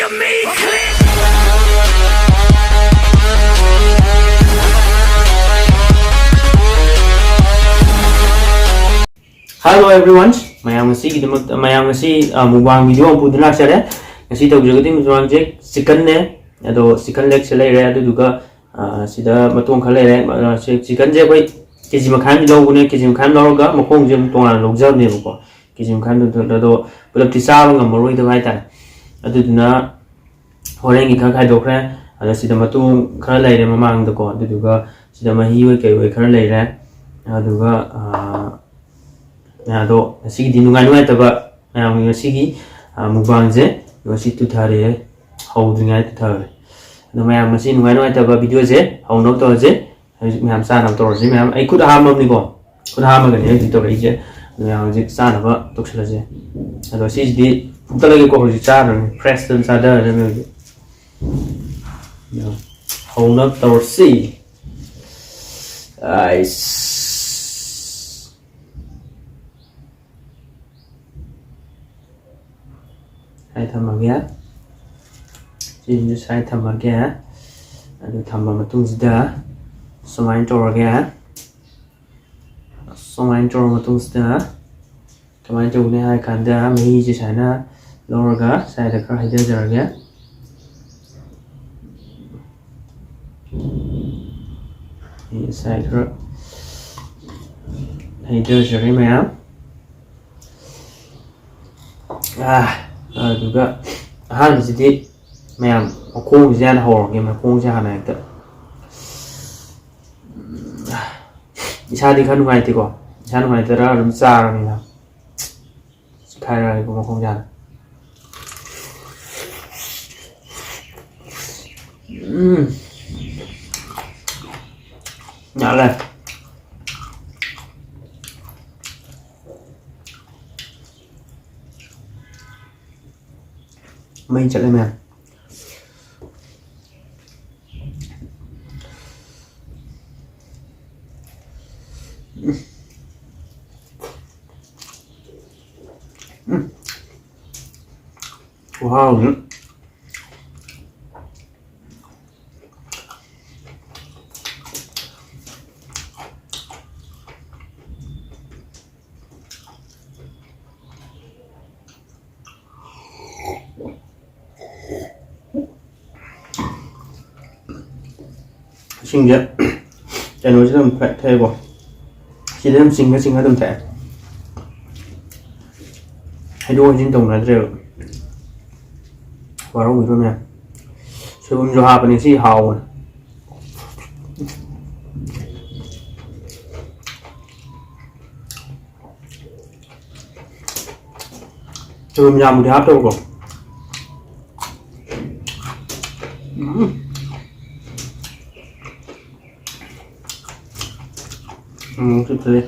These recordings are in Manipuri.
to me, click. Hello everyone, mayam ngasi mukbang video ang puduna sare. Ngasi tawjagati mukbang je chicken ne, ado chicken leg selai re adu duga sida matong khalai re chicken je koi kg makham lo gune kg makham lo ga makong je tonga lo jab ne ko kg makham do pulap ti sa ngam moroi da bai ta adu duna horen gi khai do khre ada sida matong khara lai re mamang da ko adu duga sida mahi wei kai wei khara lai re adu ga ado ngasi di nungai taba mayam ngasi mukbang je ngasi tu thare hau dungai tu thare ado mayam ngasi nungai taba video je hau no to je mayam sa nam to je mayam ai khud ha mam ni ko khud ha ma ga ne di to ri je mayam je sa na ba to khla je ado si di ta lagi ko ji cha na press them sa da me hau no to si ai sai thamage jinju sai thamage adu thamma matung sida somain torage matung sida kamain tawne hai kanda mehi ji sana loraga sai da kar haida jarage sai kar haida jare mayam juga hal jadi mayam aku jangan horong ya aku jangan itu bisa dikan nungai tiko jangan nungai tera besar nih lah sekarang aku mau jangan nyala main chạy lên mẹ wow sinh vậy chả nói chứ làm phải thay bỏ chỉ để làm sinh cái tầm thẻ hay đua trên tổng là đều vào đâu rồi nha sự ung dung bên này hào sự nhà một hấp đâu rồi chtlehe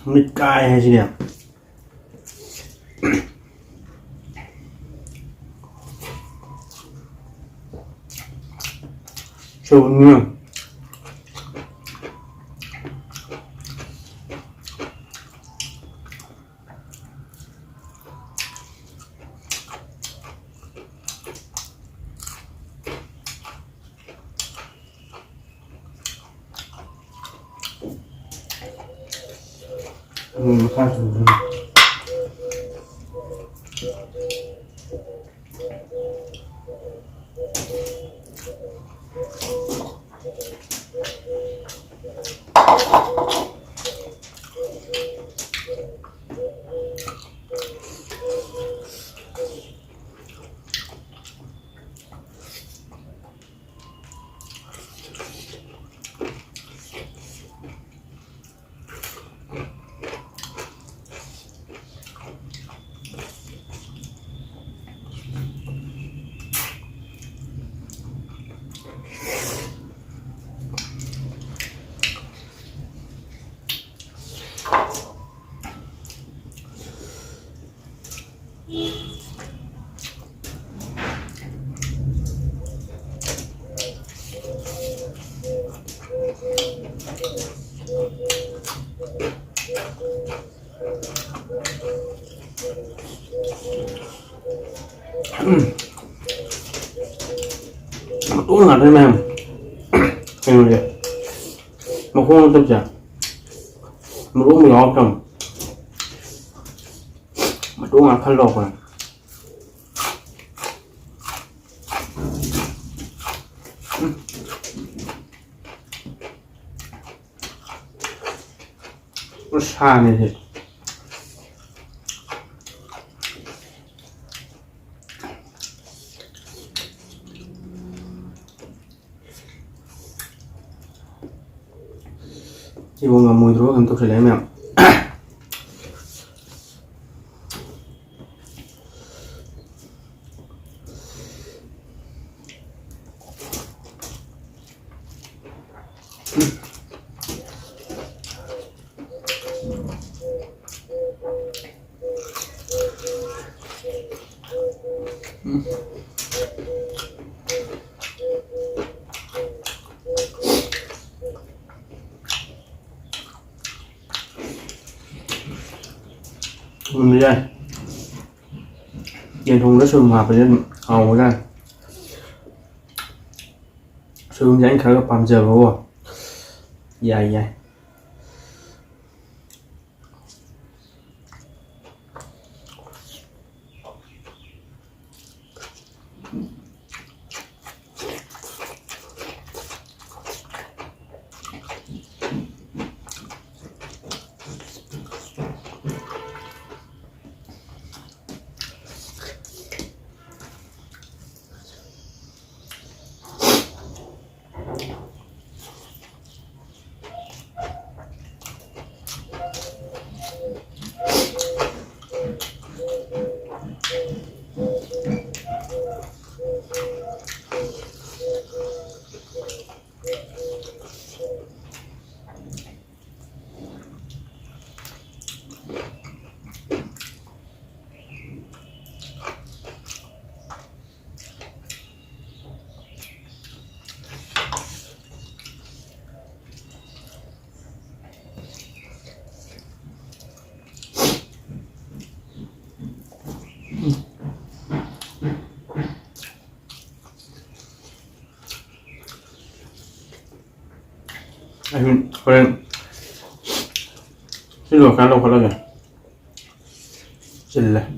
mít cay hay gì nhỉ trộn nữa khác rồi. Đúng là đây em em này mà không tập chả mà đúng mình học trong mà đúng là khăn lọc này nó xa này thì chỉ muốn ngắm mùi thuốc untuk selesai em mình đây điện thùng nó sườn hòa với dân hầu ra sườn dãnh khá là bám giờ vô dài dài kalian sini kalau ya jelas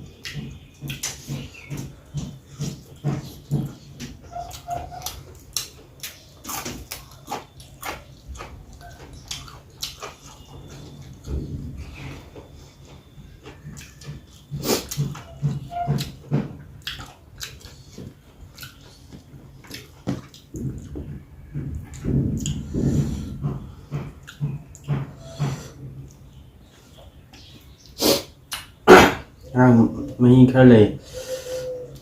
mấy cái này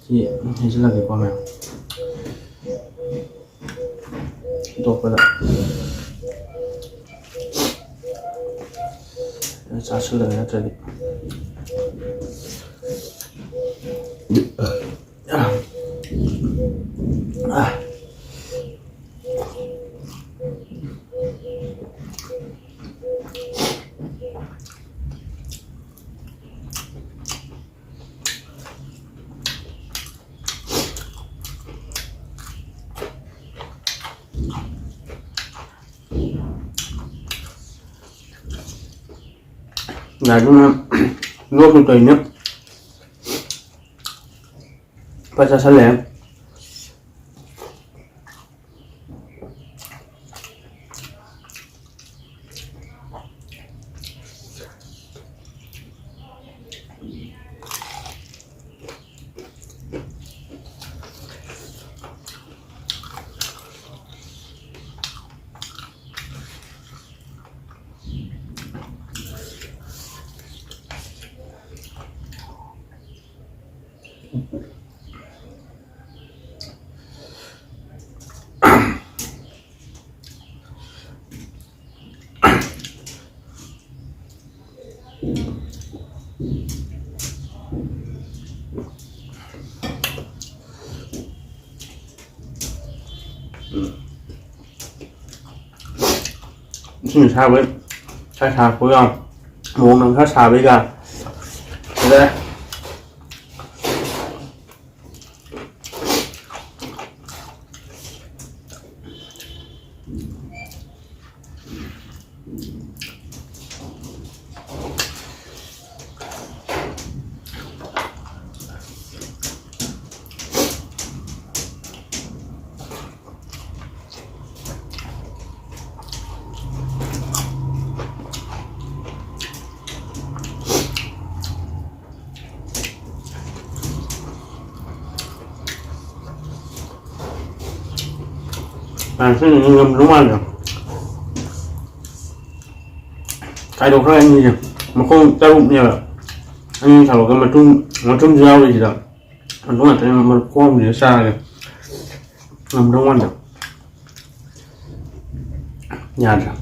chị hay sẽ là cái con mèo tốt quá rồi sao sửa lại ra đi là chúng ta luộc trong tùy nước và ra sẵn lẻ 이승이 사업을 잘 샀고요. 모으면 잘 사비가 그래. Xin ngâm đúng ăn rồi. Cái đồ khác anh như mà không tác dụng nhiều là anh thảo cái mà trung rau gì đó đúng là cái mà không gì xa rồi ngâm đúng ăn được nhạt rồi.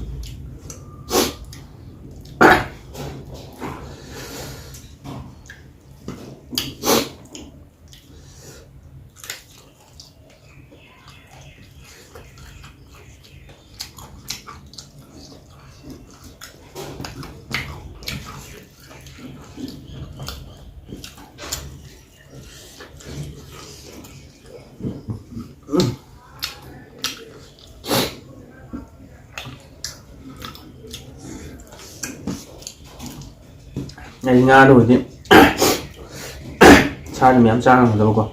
Ngày Nga đổi điện sai thì mém sang ở đâu còn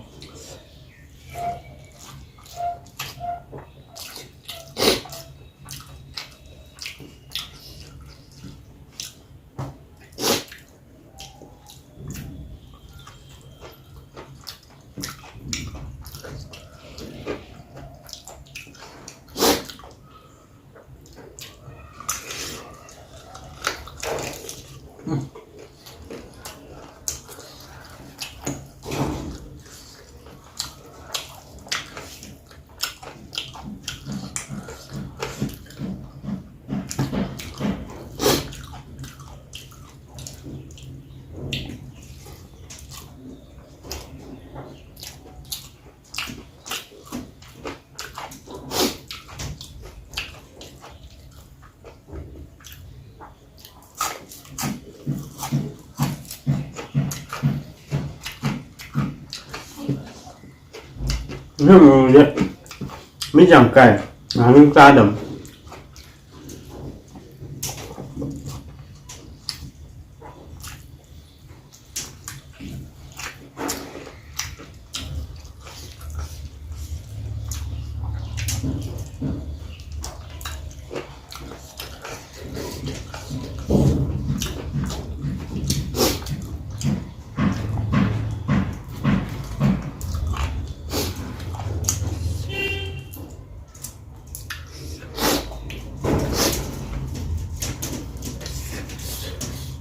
mấy dòng cày là chúng ta đầm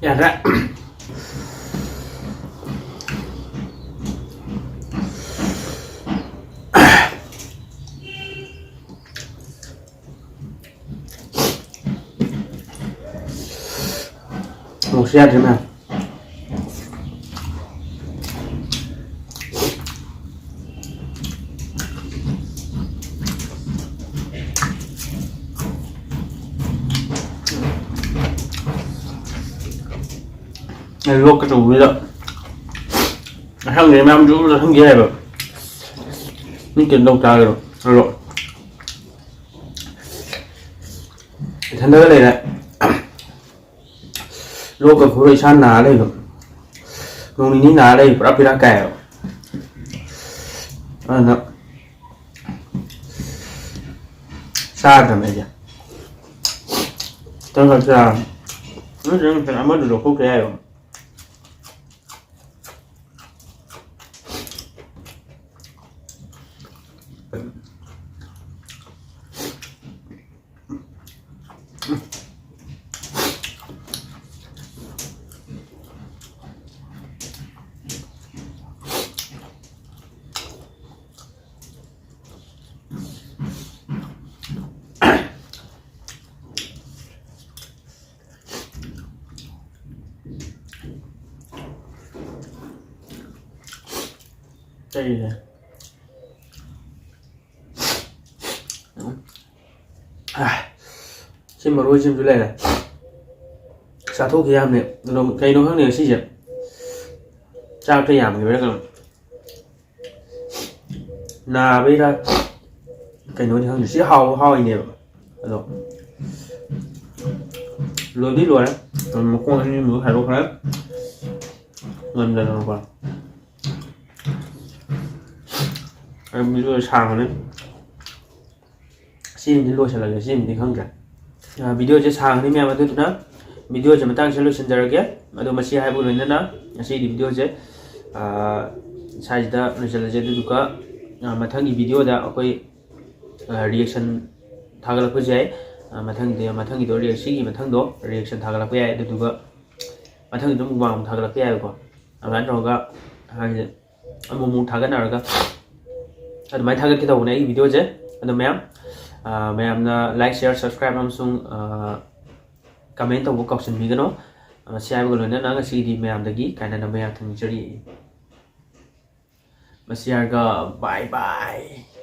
dạ ra một xe thế nào luộc cái tủ bây giờ thằng này em chú là thằng gì này rồi những cái đầu trà rồi rồi thằng đó này này luộc cái khối san ná đây rồi nông ní ná đây bắt ra kẹo nó xa rồi này giờ tôi thật ra nó sẽ mất được khúc kẹo rồi. Đây này sim mà rồi sim dưới này này xả thuốc thì em này rồi cây nó khác này xí gì sao cho giảm người đó là bây giờ cây nó thì hơn xí hao hao nhiều rồi rồi đi rồi đấy một con anh em hay luôn hết mình là rồi em bây giờ sang rồi đấy sim thì luôn sẽ là sim thì không cả videoจะsangนี่แม่มาดูนะวิดีโอจะมาตั้ง solution จะเกี่ยมาดูมาชี้ให้บุรุษนั่นนะชี้ดีวิดีโอจะใช้ได้เราจะดูก็มาทั้งอีวิดีโอได้คุย reaction ทางเราคุยใจมาทั้งเดียวมาทั้งอีตัว reaction มาทั้งตัว reaction ทางเราคุยดูก็มาทั้งอีตัวมุมวางทางเราคุยก็อันนั้นเราก็ให้มุมทางกันเราก็อันนั้นไม่ทางกันที่ตัวในวิดีโอจะอันนั้นแม่mẹ like share subscribe am sung comment tàu cọc xin mi cái nó share cái lần nữa cái gì mẹ đagi cái này là mẹ thằng chơi mà share cái bye bye